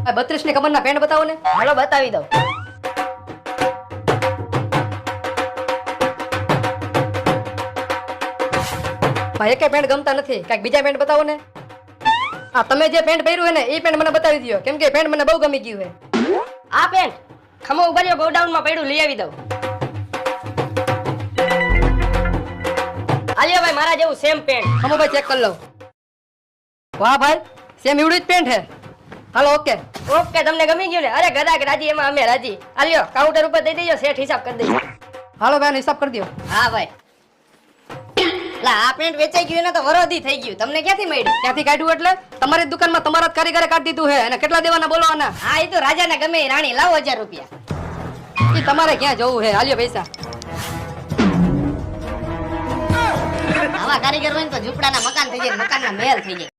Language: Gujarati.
32 ની કમરના પેન્ટ બતાવો ને. હાલો બતાવી દઉં. ભાઈ એકે પેન્ટ ગમતા નથી, કાંઈક બીજા પેન્ટ બતાવો ને. આ તમે જે પેન્ટ પહેર્યું હે ને એ પેન્ટ મને બતાવી દો, કેમ કે પેન્ટ મને બહુ ગમી ગયું હે. આ પેન્ટ ખમો ઉભા રહ્યો, ગોડાઉન માં પડ્યું લઈ આવી દઉં. આલ્યો ભાઈ મારા જેવું સેમ પેન્ટ. હમો ભાઈ ચેક કરી લઉં. વાહ ભાઈ, સેમ એવડું જ પેન્ટ હે. Hello okay. ઓકે તમને ગમી ગયું ને? અરે ગરાક રાજી એમાં અમે રાજી. આલ્યો કાઉન્ટર ઉપર દઈ દેજો, સેટ હિસાબ કરી દેજો. હાલો ભાઈ હિસાબ કરી દો. હા ભાઈ. લા આ પેન્ટ વેચાઈ ગયું ને તો વરોધી થઈ ગયું. તમને ક્યાંથી મળ્યું? ક્યાંથી કાઢ્યું એટલે તમારી દુકાનમાં તમારા જ કારીગરે કાઢી દીધું હે. અને કેટલા દેવાના બોલો આના? હા એ તો રાજાને ગમે એ રાણી, લાવો 1000 રૂપિયા. ઈ તમારે ક્યાં જવું હે? હાલ્યો પૈસા. આવા કારીગર હોય ને તો ઝૂંપડાના મકાન થઈ જાય, મકાનના મહેલ થઈ જાય.